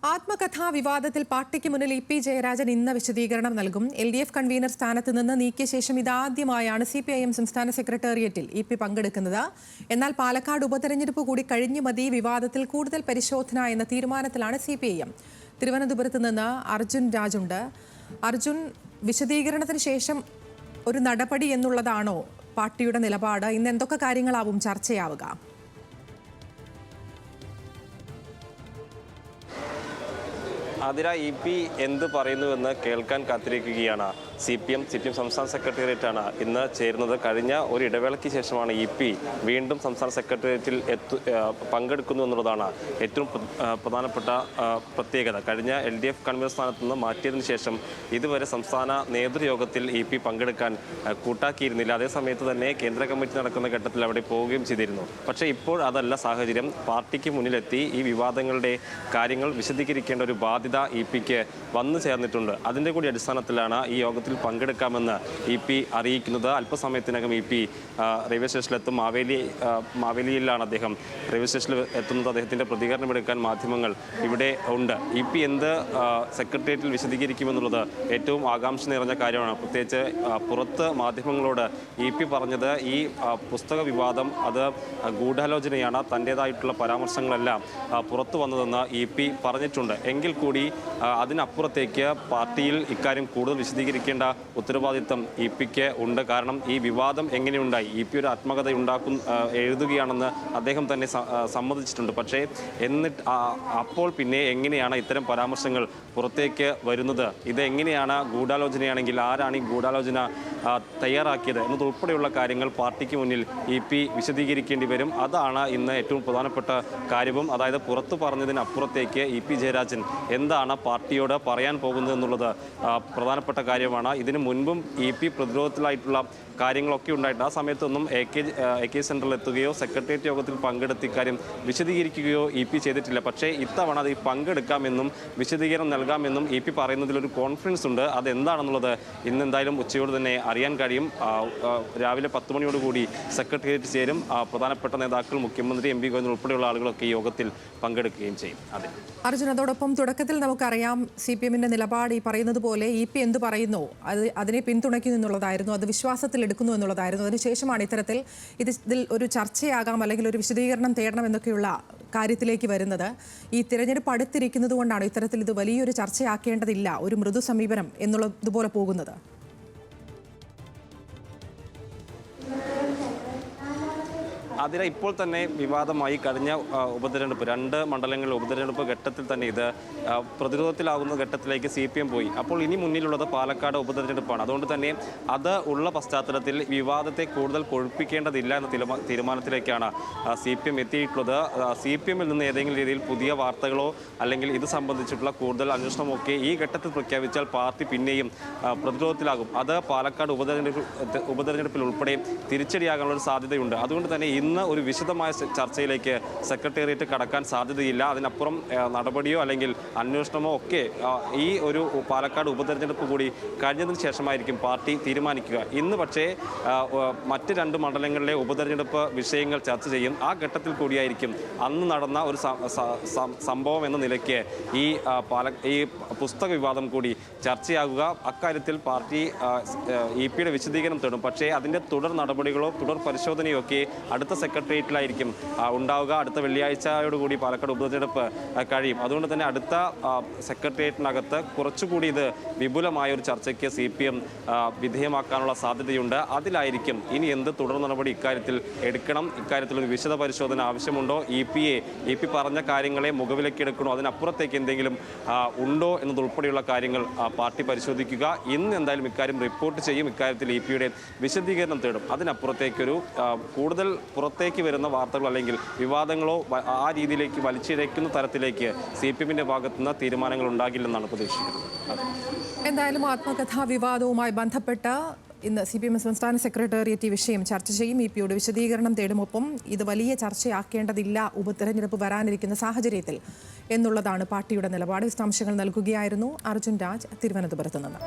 ആത്മകഥാ വിവാദത്തിൽ പാർട്ടിക്ക് മുന്നിൽ ഇ പി ജയരാജൻ ഇന്ന് വിശദീകരണം നൽകും. LDF കൺവീനർ സ്ഥാനത്ത് നിന്ന് നീക്കിയ ശേഷം ഇതാദ്യമായാണ് CPIM സംസ്ഥാന സെക്രട്ടേറിയറ്റിൽ ഇ പി പങ്കെടുക്കുന്നത്. എന്നാൽ പാലക്കാട് ഉപതെരഞ്ഞെടുപ്പ് കൂടി കഴിഞ്ഞു മതി വിവാദത്തിൽ കൂടുതൽ പരിശോധന എന്ന തീരുമാനത്തിലാണ് CPIM. തിരുവനന്തപുരത്ത് നിന്ന് അർജുൻ രാജുണ്ട്. അർജുൻ, വിശദീകരണത്തിന് ശേഷം ഒരു നടപടി എന്നുള്ളതാണോ പാർട്ടിയുടെ നിലപാട്? ഇന്ന് എന്തൊക്കെ കാര്യങ്ങളാവും ചർച്ചയാവുക? അതിര EP എന്ത് പറയുന്നുവെന്ന് കേൾക്കാൻ കാത്തിരിക്കുകയാണ്. CPM സംസ്ഥാന സെക്രട്ടേറിയറ്റാണ് ഇന്ന് ചേരുന്നത്. കഴിഞ്ഞ ഒരു ഇടവേളയ്ക്ക് ശേഷമാണ് EP വീണ്ടും സംസ്ഥാന സെക്രട്ടേറിയറ്റിൽ പങ്കെടുക്കുന്നു എന്നുള്ളതാണ് ഏറ്റവും പ്രധാനപ്പെട്ട പ്രത്യേകത. കഴിഞ്ഞ LDF കൺവീനർ സ്ഥാനത്ത് നിന്ന് മാറ്റിയതിനു ശേഷം ഇതുവരെ സംസ്ഥാന നേതൃയോഗത്തിൽ EP പങ്കെടുക്കാൻ കൂട്ടാക്കിയിരുന്നില്ല. അതേസമയത്ത് തന്നെ കേന്ദ്ര കമ്മിറ്റി നടക്കുന്ന ഘട്ടത്തിൽ അവിടെ പോവുകയും ചെയ്തിരുന്നു. പക്ഷേ ഇപ്പോൾ അതല്ല സാഹചര്യം. പാർട്ടിക്ക് മുന്നിലെത്തി ഈ വിവാദങ്ങളുടെ കാര്യങ്ങൾ വിശദീകരിക്കേണ്ട ഒരു ബാധ്യത EP-ക്ക് വന്നു ചേർന്നിട്ടുണ്ട്. അതിൻ്റെ കൂടി അടിസ്ഥാനത്തിലാണ് ഈ യോഗത്തിൽ പങ്കെടുക്കാമെന്ന് EP അറിയിക്കുന്നത്. അല്പസമയത്തിനകം EP റെയിൽവേ സ്റ്റേഷനിലെത്തും. മാവേലിയിലാണ് അദ്ദേഹം റെയിൽവേ സ്റ്റേഷനിൽ എത്തുന്നത്. അദ്ദേഹത്തിൻ്റെ പ്രതികരണം എടുക്കാൻ മാധ്യമങ്ങൾ ഇവിടെ ഉണ്ട്. EP എന്ത് സെക്രട്ടേറിയറ്റിൽ വിശദീകരിക്കുമെന്നുള്ളത് ഏറ്റവും ആകാംക്ഷ നിറഞ്ഞ കാര്യമാണ്. പ്രത്യേകിച്ച് പുറത്ത് മാധ്യമങ്ങളോട് EP പറഞ്ഞത് ഈ പുസ്തക വിവാദം അത് ഗൂഢാലോചനയാണ്, തൻ്റേതായിട്ടുള്ള പരാമർശങ്ങളെല്ലാം പുറത്തു വന്നതെന്ന് EP പറഞ്ഞിട്ടുണ്ട്. എങ്കിൽ കൂടി അതിനപ്പുറത്തേക്ക് പാർട്ടിയിൽ ഇക്കാര്യം കൂടുതൽ വിശദീകരിക്കേണ്ട ഉത്തരവാദിത്തം EP-ക്ക് ഉണ്ട്. കാരണം ഈ വിവാദം എങ്ങനെയുണ്ടായി, EP ഒരു ആത്മകഥ എഴുതുകയാണെന്ന് അദ്ദേഹം തന്നെ സമ്മതിച്ചിട്ടുണ്ട്. പക്ഷേ എന്നിട്ട് അപ്പോൾ പിന്നെ എങ്ങനെയാണ് ഇത്തരം പരാമർശങ്ങൾ പുറത്തേക്ക് വരുന്നത്? ഇതെങ്ങനെയാണ് ഗൂഢാലോചനയാണെങ്കിൽ ആരാണ് ഈ ഗൂഢാലോചന തയ്യാറാക്കിയത് എന്നതുൾപ്പെടെയുള്ള കാര്യങ്ങൾ പാർട്ടിക്ക് മുന്നിൽ EP വിശദീകരിക്കേണ്ടി വരും. അതാണ് ഇന്ന് ഏറ്റവും പ്രധാനപ്പെട്ട കാര്യവും. അതായത് പുറത്തു പറഞ്ഞതിനപ്പുറത്തേക്ക് EP ജയരാജൻ എന്താണ് പാർട്ടിയോട് പറയാൻ പോകുന്നത് എന്നുള്ളത് പ്രധാനപ്പെട്ട കാര്യമാണ്. ഇതിനു മുൻപും EP പ്രതിരോധത്തിലായിട്ടുള്ള കാര്യങ്ങളൊക്കെ ഉണ്ടായിട്ട് ആ സമയത്തൊന്നും AK സെൻറ്ററിൽ എത്തുകയോ സെക്രട്ടേറിയറ്റ് യോഗത്തിൽ പങ്കെടുത്ത് ഇക്കാര്യം വിശദീകരിക്കുകയോ EP ചെയ്തിട്ടില്ല. പക്ഷേ ഇത്തവണ അത് പങ്കെടുക്കാമെന്നും വിശദീകരണം നൽകാമെന്നും EP പറയുന്നതിലൊരു കോൺഫിഡൻസ് ഉണ്ട്. അതെന്താണെന്നുള്ളത് ഇന്ന് എന്തായാലും ഉച്ചയോട് തന്നെ അറിയാൻ കഴിയും. രാവിലെ 10 മണിയോടുകൂടി സെക്രട്ടേറിയറ്റ് ചേരും. പ്രധാനപ്പെട്ട നേതാക്കൾ, മുഖ്യമന്ത്രി, MP ഗോവിന്ദൻ ഉൾപ്പെടെയുള്ള ആളുകളൊക്കെ ഈ യോഗത്തിൽ പങ്കെടുക്കുകയും ചെയ്യും. അതെ അർജുൻ, അതോടൊപ്പം തുടക്കത്തിൽ നമുക്കറിയാം CPM-ന്റെ നിലപാട് ഈ പറയുന്നത് പോലെ EP എന്ത് പറയുന്നു അതിനെ പിന്തുണയ്ക്കുന്നു എന്നുള്ളതായിരുന്നു, അത് വിശ്വാസത്തിൽ എടുക്കുന്നു എന്നുള്ളതായിരുന്നു. അതിനുശേഷമാണ് ഇതിൽ ഒരു ചർച്ചയാകാം അല്ലെങ്കിൽ ഒരു വിശദീകരണം തേടണം എന്നൊക്കെയുള്ള കാര്യത്തിലേക്ക് വരുന്നത്. ഈ തിരഞ്ഞെടുപ്പ് അടുത്തിരിക്കുന്നത് കൊണ്ടാണ് ഇത്തരത്തിൽ ഇത് വലിയൊരു ചർച്ചയാക്കേണ്ടതില്ല, ഒരു മൃദു സമീപനം എന്നുള്ളതുപോലെ പോകുന്നത്. അതിന് ഇപ്പോൾ തന്നെ വിവാദമായി. കഴിഞ്ഞ ഉപതെരഞ്ഞെടുപ്പ് 2 മണ്ഡലങ്ങളിലെ ഉപതെരഞ്ഞെടുപ്പ് ഘട്ടത്തിൽ തന്നെ ഇത് പ്രതിരോധത്തിലാകുന്ന ഘട്ടത്തിലേക്ക് CPM പോയി. അപ്പോൾ ഇനി മുന്നിലുള്ളത് പാലക്കാട് ഉപതെരഞ്ഞെടുപ്പാണ്. അതുകൊണ്ട് തന്നെ അത് ഉള്ള പശ്ചാത്തലത്തിൽ വിവാദത്തെ കൂടുതൽ കൊഴുപ്പിക്കേണ്ടതില്ല എന്ന തീരുമാനത്തിലേക്കാണ് CPM എത്തിയിട്ടുള്ളത്. CPM-ൽ നിന്ന് ഏതെങ്കിലും രീതിയിൽ പുതിയ വാർത്തകളോ അല്ലെങ്കിൽ ഇത് സംബന്ധിച്ചിട്ടുള്ള കൂടുതൽ അന്വേഷണമൊക്കെ ഈ ഘട്ടത്തിൽ പ്രഖ്യാപിച്ചാൽ പാർട്ടി പിന്നെയും പ്രതിരോധത്തിലാകും. അത് പാലക്കാട് ഉപതെരഞ്ഞെടുപ്പിൽ ഉൾപ്പെടെ തിരിച്ചടിയാകാനുള്ള ഒരു സാധ്യതയുണ്ട്. അതുകൊണ്ട് തന്നെ ഇന്ന് ഒരു വിശദമായ ചർച്ചയിലേക്ക് സെക്രട്ടേറിയറ്റ് കടക്കാൻ സാധ്യതയില്ല. അതിനപ്പുറം നടപടിയോ അല്ലെങ്കിൽ അന്വേഷണമോ ഒക്കെ ഈ ഒരു പാലക്കാട് ഉപതെരഞ്ഞെടുപ്പ് കൂടി കഴിഞ്ഞതിന് ശേഷമായിരിക്കും പാർട്ടി തീരുമാനിക്കുക. ഇന്ന് പക്ഷേ മറ്റ് 2 മണ്ഡലങ്ങളിലെ ഉപതെരഞ്ഞെടുപ്പ് വിഷയങ്ങൾ ചർച്ച ചെയ്യും. ആ ഘട്ടത്തിൽ കൂടിയായിരിക്കും അന്ന് നടന്ന ഒരു സംഭവം എന്ന നിലയ്ക്ക് ഈ പുസ്തക വിവാദം കൂടി ചർച്ചയാകുക. അക്കാര്യത്തിൽ പാർട്ടി EP-യുടെ വിശദീകരണം തേടും. പക്ഷേ അതിൻ്റെ തുടർ നടപടികളോ തുടർ പരിശോധനയോ ഒക്കെ അടുത്ത സെക്രട്ടേറിയറ്റിലായിരിക്കും ഉണ്ടാവുക. അടുത്ത വെള്ളിയാഴ്ചയോടുകൂടി പാലക്കാട് ഉപതെരഞ്ഞെടുപ്പ് കഴിയും. അതുകൊണ്ട് തന്നെ അടുത്ത സെക്രട്ടേറിയറ്റിനകത്ത് കുറച്ചുകൂടി ഇത് വിപുലമായ ഒരു ചർച്ചയ്ക്ക് CPM വിധേയമാക്കാനുള്ള സാധ്യതയുണ്ട്. അതിലായിരിക്കും ഇനി എന്ത് തുടർ നടപടി ഇക്കാര്യത്തിൽ എടുക്കണം, ഇക്കാര്യത്തിൽ ഒരു വിശദ പരിശോധന ആവശ്യമുണ്ടോ, EP പറഞ്ഞ കാര്യങ്ങളെ മുഖവിലേക്ക് എടുക്കണോ, അതിനപ്പുറത്തേക്ക് എന്തെങ്കിലും ഉണ്ടോ എന്നതുൾപ്പെടെയുള്ള കാര്യങ്ങൾ പാർട്ടി പരിശോധിക്കുക. ഇന്ന് എന്തായാലും ഇക്കാര്യം റിപ്പോർട്ട് ചെയ്യും. ഇക്കാര്യത്തിൽ EP-യുടെ വിശദീകരണം തേടും. അതിനപ്പുറത്തേക്കൊരു കൂടുതൽ പുറത്തേക്ക് വരുന്ന വാർത്തകളോ അല്ലെങ്കിൽ വിവാദങ്ങളോ ആ രീതിയിലേക്ക് വലിച്ചിഴയ്ക്കുന്ന തരത്തിലേക്ക് CPM-ന്റെ ഭാഗത്തുനിന്ന് തീരുമാനങ്ങൾ ഉണ്ടാകില്ലെന്നാണ് പ്രതീക്ഷിക്കുന്നത്. എന്തായാലും ആത്മകഥാ വിവാദവുമായി ബന്ധപ്പെട്ട് ഇന്ന് CPM സംസ്ഥാന സെക്രട്ടേറിയറ്റ് ഈ വിഷയം ചർച്ച ചെയ്യും. EP-യുടെ വിശദീകരണം തേടുമൊപ്പം ഇത് വലിയ ചർച്ചയാക്കേണ്ടതില്ല ഉപതെരഞ്ഞെടുപ്പ് വരാനിരിക്കുന്ന സാഹചര്യത്തിൽ എന്നുള്ളതാണ് പാർട്ടിയുടെ നിലപാട്. വിശദാംശങ്ങൾ നൽകുകയായിരുന്നു അർജുൻ രാജ് തിരുവനന്തപുരത്ത് നിന്ന്.